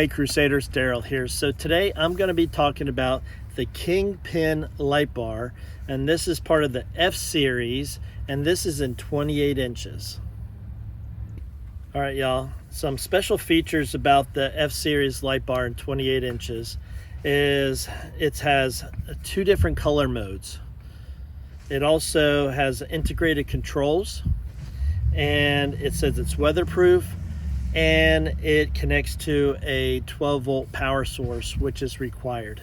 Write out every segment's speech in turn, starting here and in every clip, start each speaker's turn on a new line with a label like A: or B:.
A: Hey Crusaders, Daryl here. So today I'm going to be talking about the Kingpin light bar, and this is part of the F-Series, and this is in 28 inches. All right, y'all, some special features about the F-Series light bar in 28 inches is it has two different color modes. It also has integrated controls, and it says it's weatherproof, and it connects to a 12-volt power source, which is required.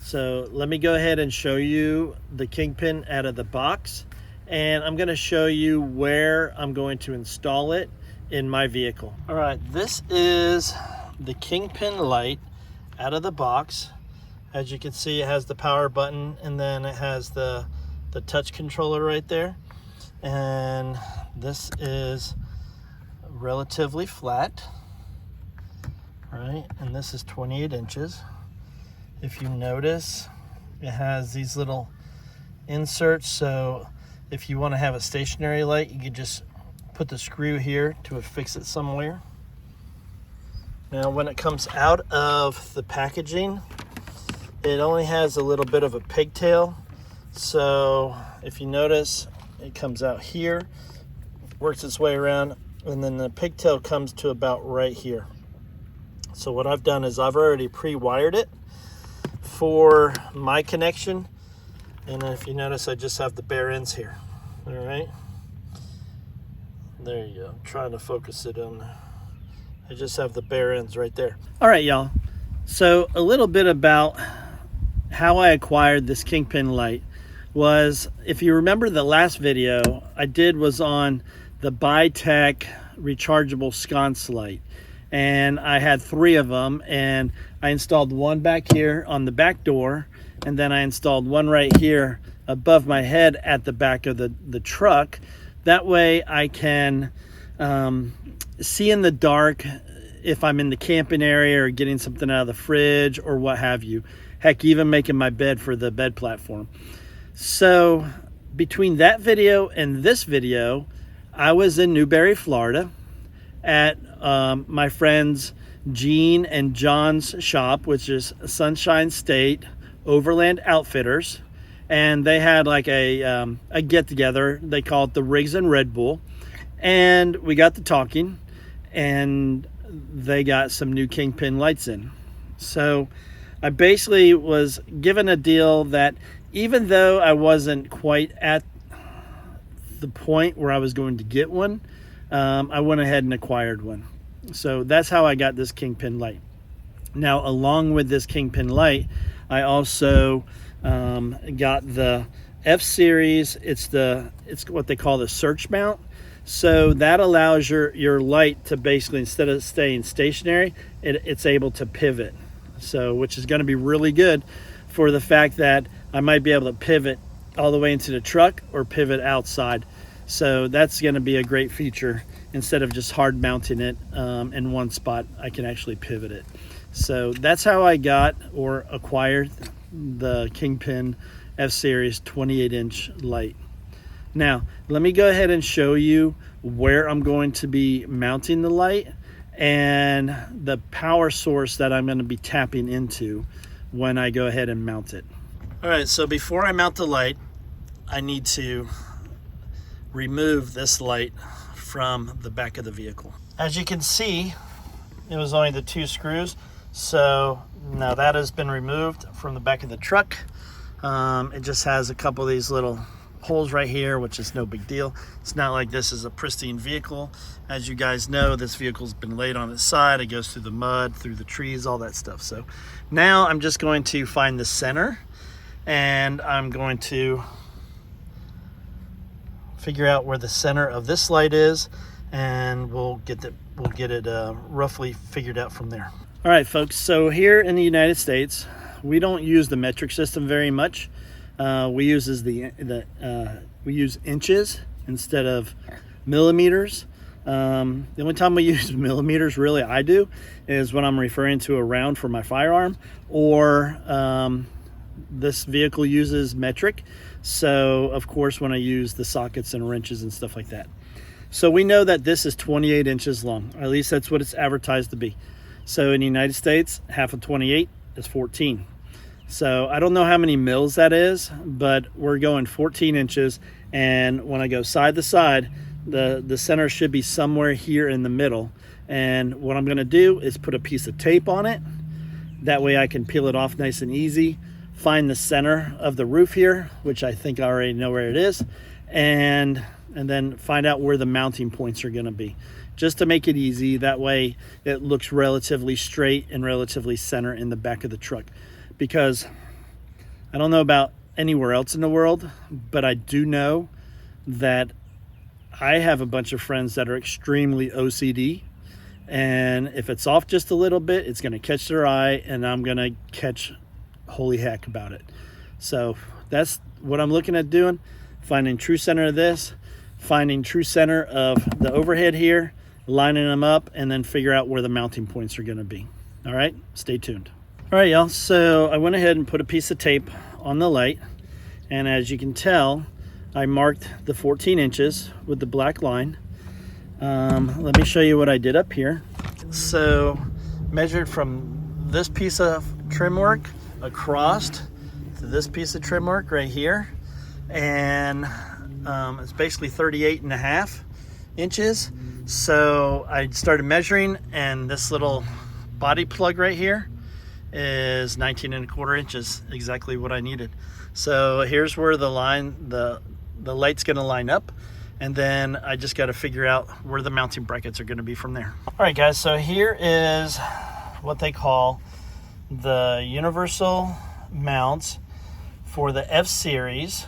A: So let me go ahead and show you the Kingpin out of the box, and I'm going to show you where I'm going to install it in my vehicle. All right, this is the Kingpin light out of the box. As you can see, it has the power button, and then it has the touch controller right there. And this is relatively flat, right? And this is 28 inches. If you notice, it has these little inserts, so if you want to have a stationary light, you can just put the screw here to affix it somewhere. Now when it comes out of the packaging, it only has a little bit of a pigtail, so if you notice, it comes out here, works its way around, and then the pigtail comes to about right here. So what I've done is I've already pre-wired it for my connection, and if you notice, I just have the bare ends here. All right, there you go. I'm trying to focus it on there. I just have the bare ends right there. All right, y'all, so a little bit about how I acquired this Kingpin light was, if you remember, the last video I did was on the Bi-Tech rechargeable sconce light, and I had 3 of them, and I installed one back here on the back door, and then I installed one right here above my head at the back of the truck. That way I can see in the dark if I'm in the camping area or getting something out of the fridge or what have you. Heck, even making my bed for the bed platform. So between that video and this video, I was in Newberry, Florida at my friends Gene and John's shop, which is Sunshine State Overland Outfitters, and they had like a get-together. They call it the Rigs and Red Bull, and we got to talking, and they got some new Kingpin lights in. So I basically was given a deal that even though I wasn't quite at the point where I was going to get one, I went ahead and acquired one. So that's how I got this Kingpin light. Now, along with this Kingpin light, I also got the F-Series. It's what they call the search mount. So that allows your light to basically, instead of staying stationary, it's able to pivot. So, which is going to be really good for the fact that I might be able to pivot all the way into the truck or pivot outside. So that's going to be a great feature. Instead of just hard mounting it in one spot, I can actually pivot it. So that's how I got or acquired the Kingpin F-Series 28-inch light. Now, let me go ahead and show you where I'm going to be mounting the light and the power source that I'm going to be tapping into when I go ahead and mount it. All right, so before I mount the light, I need to remove this light from the back of the vehicle. As you can see, it was only the 2 screws, so now that has been removed from the back of the truck. It just has a couple of these little holes right here, which is no big deal. It's not like this is a pristine vehicle. As you guys know, this vehicle's been laid on its side. It goes through the mud, through the trees, all that stuff. So now I'm just going to find the center, and I'm going to figure out where the center of this light is, and we'll get it roughly figured out from there. All right, folks, so here in the United States, we don't use the metric system very much. We use inches instead of millimeters. The only time we use millimeters, really, I do, is when I'm referring to a round for my firearm, or this vehicle uses metric. So of course, when I use the sockets and wrenches and stuff like that. So we know that this is 28 inches long, or at least that's what it's advertised to be. So in the United States, half of 28 is 14. So I don't know how many mils that is, but we're going 14 inches. And when I go side to side, the center should be somewhere here in the middle. And what I'm gonna do is put a piece of tape on it. That way I can peel it off nice and easy. Find the center of the roof here, which I think I already know where it is. And then find out where the mounting points are gonna be. Just to make it easy, that way it looks relatively straight and relatively center in the back of the truck. Because I don't know about anywhere else in the world, but I do know that I have a bunch of friends that are extremely OCD, and if it's off just a little bit, it's going to catch their eye, and I'm going to catch holy heck about it. So that's what I'm looking at doing, finding true center of this, finding true center of the overhead here, lining them up, and then figure out where the mounting points are going to be. All right, stay tuned. All right, y'all, so I went ahead and put a piece of tape on the light, and as you can tell, I marked the 14 inches with the black line. Let me show you what I did up here. So measured from this piece of trim work across to this piece of trim work right here, and it's basically 38.5 inches. So I started measuring, and this little body plug right here is 19.25 inches, exactly what I needed. So here's where the line, the light's gonna line up, and then I just got to figure out where the mounting brackets are going to be from there. All right, guys, so here is what they call the universal mounts for the F-Series,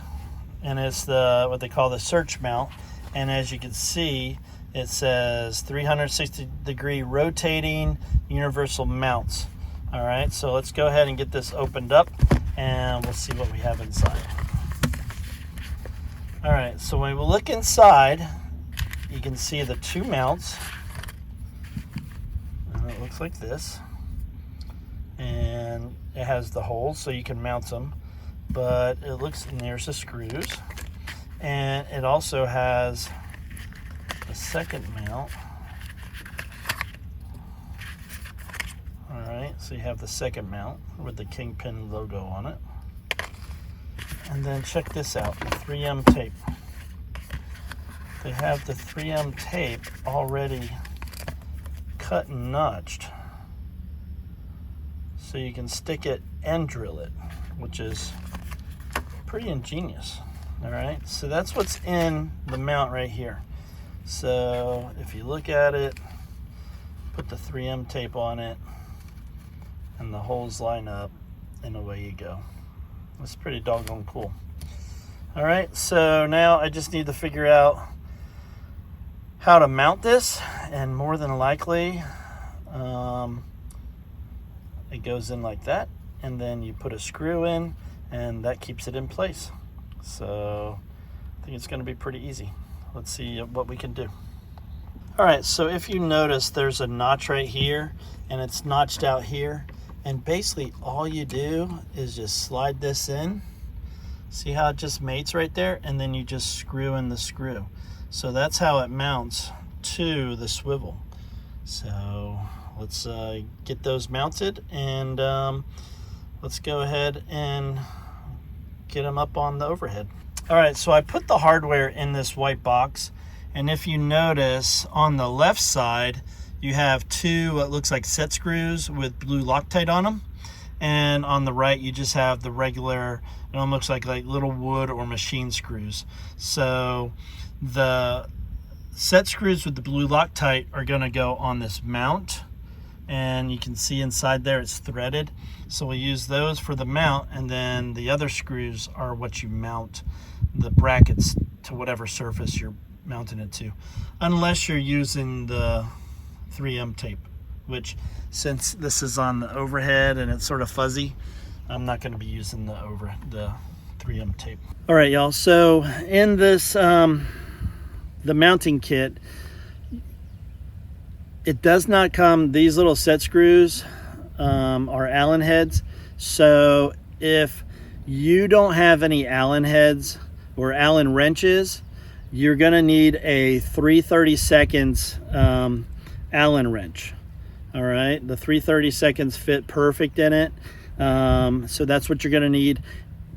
A: and it's the what they call the search mount. And as you can see, it says 360 degree rotating universal mounts. All right, so let's go ahead and get this opened up, and we'll see what we have inside. All right, so when we look inside, you can see the two mounts. And it looks like this. And it has the holes so you can mount them. But it looks, and there's the screws. And it also has a second mount. All right, so you have the second mount with the Kingpin logo on it. And then check this out, the 3M tape. They have the 3M tape already cut and notched, so you can stick it and drill it, which is pretty ingenious. All right, so that's what's in the mount right here. So if you look at it, put the 3M tape on it, and the holes line up, and away you go. It's pretty doggone cool. All right, so now I just need to figure out how to mount this, and more than likely it goes in like that, and then you put a screw in, and that keeps it in place. So I think it's going to be pretty easy. Let's see what we can do. All right, so if you notice, there's a notch right here, and it's notched out here. And basically all you do is just slide this in. See how it just mates right there? And then you just screw in the screw. So that's how it mounts to the swivel. So let's get those mounted, and let's go ahead and get them up on the overhead. All right, so I put the hardware in this white box. And if you notice, on the left side, you have two what looks like set screws with blue Loctite on them, and on the right you just have the regular, it almost looks like little wood or machine screws. So the set screws with the blue Loctite are going to go on this mount, and you can see inside there it's threaded. So we'll use those for the mount, and then the other screws are what you mount the brackets to whatever surface you're mounting it to, unless you're using the 3M tape, which, since this is on the overhead and it's sort of fuzzy, I'm not going to be using the 3M tape. All right, y'all, so in this the mounting kit, it does not come, these little set screws are Allen heads. So if you don't have any Allen heads or Allen wrenches, you're going to need a 3/32 Allen wrench. All right, the 330 seconds fit perfect in it. So that's what you're going to need.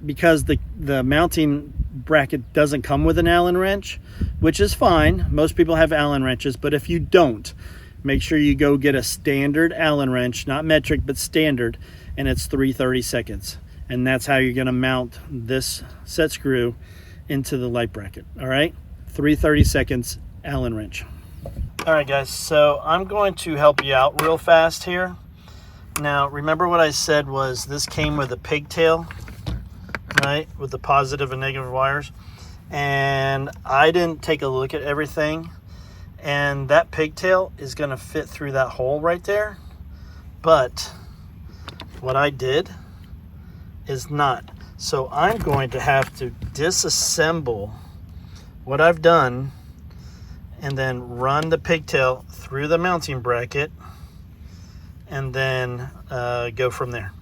A: Because the mounting bracket doesn't come with an Allen wrench, which is fine. Most people have Allen wrenches, but if you don't, make sure you go get a standard Allen wrench, not metric, but standard, and it's 330 seconds. And that's how you're going to mount this set screw into the light bracket. All right, 330 seconds Allen wrench. All right, guys, so I'm going to help you out real fast here. Now, remember what I said was this came with a pigtail, right, with the positive and negative wires, and I didn't take a look at everything, and that pigtail is going to fit through that hole right there, but what I did is not. So I'm going to have to disassemble what I've done and then run the pigtail through the mounting bracket and then go from there.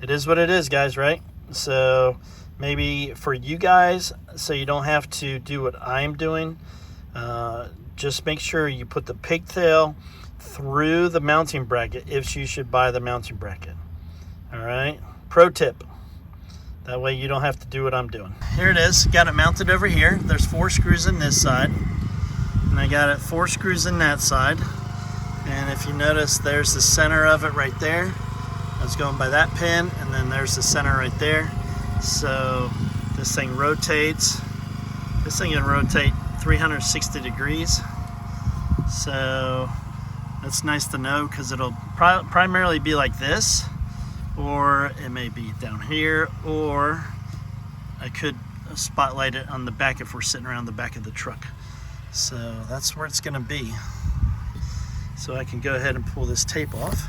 A: It is what it is, guys, right? So maybe for you guys, so you don't have to do what I'm doing, just make sure you put the pigtail through the mounting bracket if you should buy the mounting bracket. All right, pro tip. That way you don't have to do what I'm doing. Here it is, got it mounted over here. There's 4 screws in this side, and I got it 4 screws in that side. And if you notice, there's the center of it right there. I was going by that pin, and then there's the center right there. So this thing rotates. This thing can rotate 360 degrees. So that's nice to know, because it'll primarily be like this, or it may be down here, or I could spotlight it on the back if we're sitting around the back of the truck. So that's where it's gonna be. So I can go ahead and pull this tape off,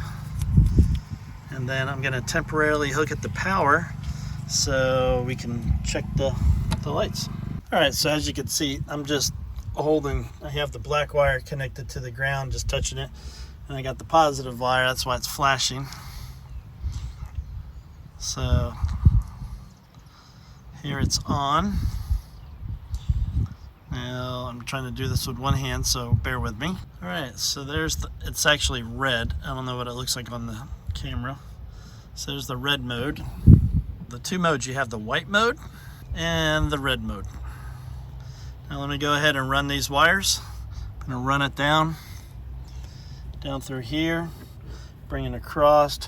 A: and then I'm gonna temporarily hook it to power so we can check the lights. All right, so as you can see, I'm just holding, I have the black wire connected to the ground, just touching it, and I got the positive wire, that's why it's flashing. So here it's on. Now I'm trying to do this with one hand, so bear with me. All right, so there's it's actually red. I don't know what it looks like on the camera. So there's the red mode. The 2 modes, you have the white mode and the red mode. Now let me go ahead and run these wires. I'm gonna run it down through here, bring it across,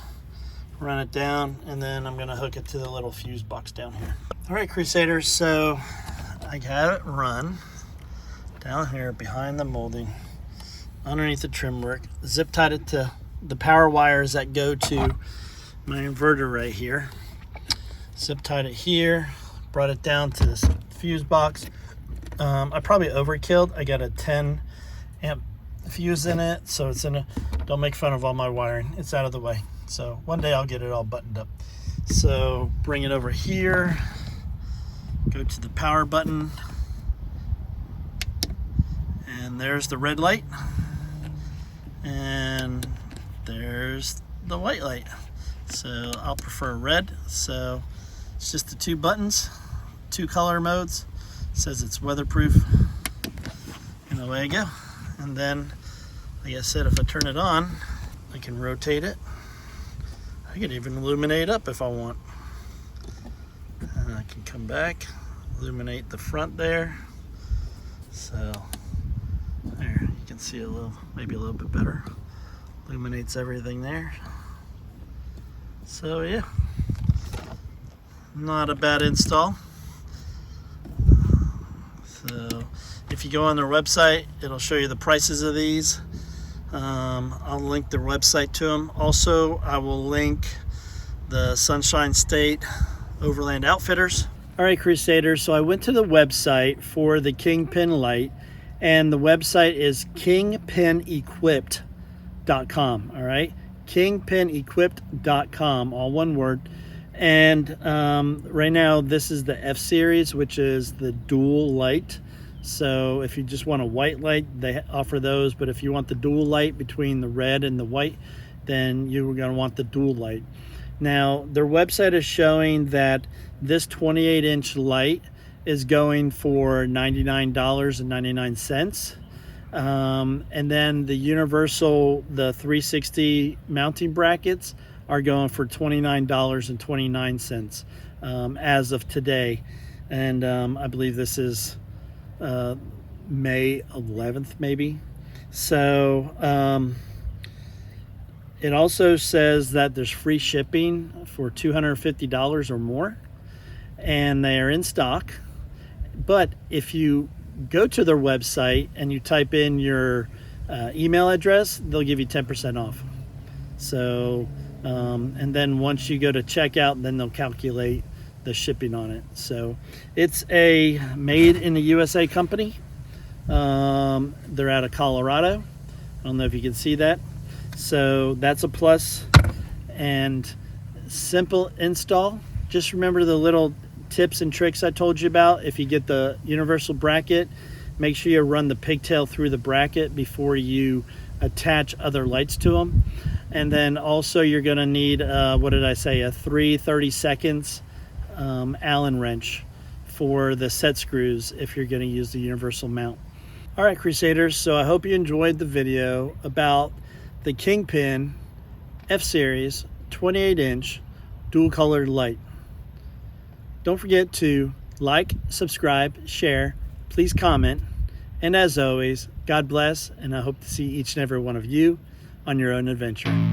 A: run it down, and then I'm gonna hook it to the little fuse box down here. All right, Crusaders, so I got it run down here behind the molding, underneath the trim work, zip tied it to the power wires that go to my inverter right here. Zip tied it here, brought it down to this fuse box. I probably overkilled. I got a 10 amp fuse in it, so it's in a, don't make fun of all my wiring, it's out of the way. So one day I'll get it all buttoned up. So bring it over here, go to the power button, and there's the red light, and there's the white light. So I'll prefer red, so it's just the 2 buttons, 2 color modes. It says it's weatherproof, and away I go. And then, like I said, if I turn it on, I can rotate it. I can even illuminate up if I want. And I can come back, illuminate the front there. So there, you can see a little, maybe a little bit better. Illuminates everything there. So yeah, not a bad install. So if you go on their website, it'll show you the prices of these. I'll link their website to them. Also, I will link the Sunshine State Overland Outfitters. All right, Crusaders, so I went to the website for the Kingpin light, and the website is kingpinequipped.com. All right, kingpinequipped.com, all one word. And right now, this is the F-Series, which is the dual light. So if you just want a white light, they offer those. But if you want the dual light between the red and the white, then you're going to want the dual light. Now, their website is showing that this 28-inch light is going for $99.99. And then the universal, the 360 mounting brackets are going for $29.29 as of today. And I believe this is May 11th, maybe. So it also says that there's free shipping for $250 or more, and they are in stock. But if you go to their website and you type in your email address, they'll give you 10% off. So, and then once you go to checkout, then they'll calculate the shipping on it. So it's a made in the USA company. They're out of Colorado. I don't know if you can see that. So that's a plus. And simple install. Just remember the little tips and tricks I told you about. If you get the universal bracket, make sure you run the pigtail through the bracket before you attach other lights to them. And then also you're going to need what did I say, a 3/32 Allen wrench for the set screws if you're going to use the universal mount. All right, Crusaders, so I hope you enjoyed the video about the Kingpin F-Series 28-inch dual colored light. Don't forget to like, subscribe, share, please comment, and as always, God bless, and I hope to see each and every one of you on your own adventure.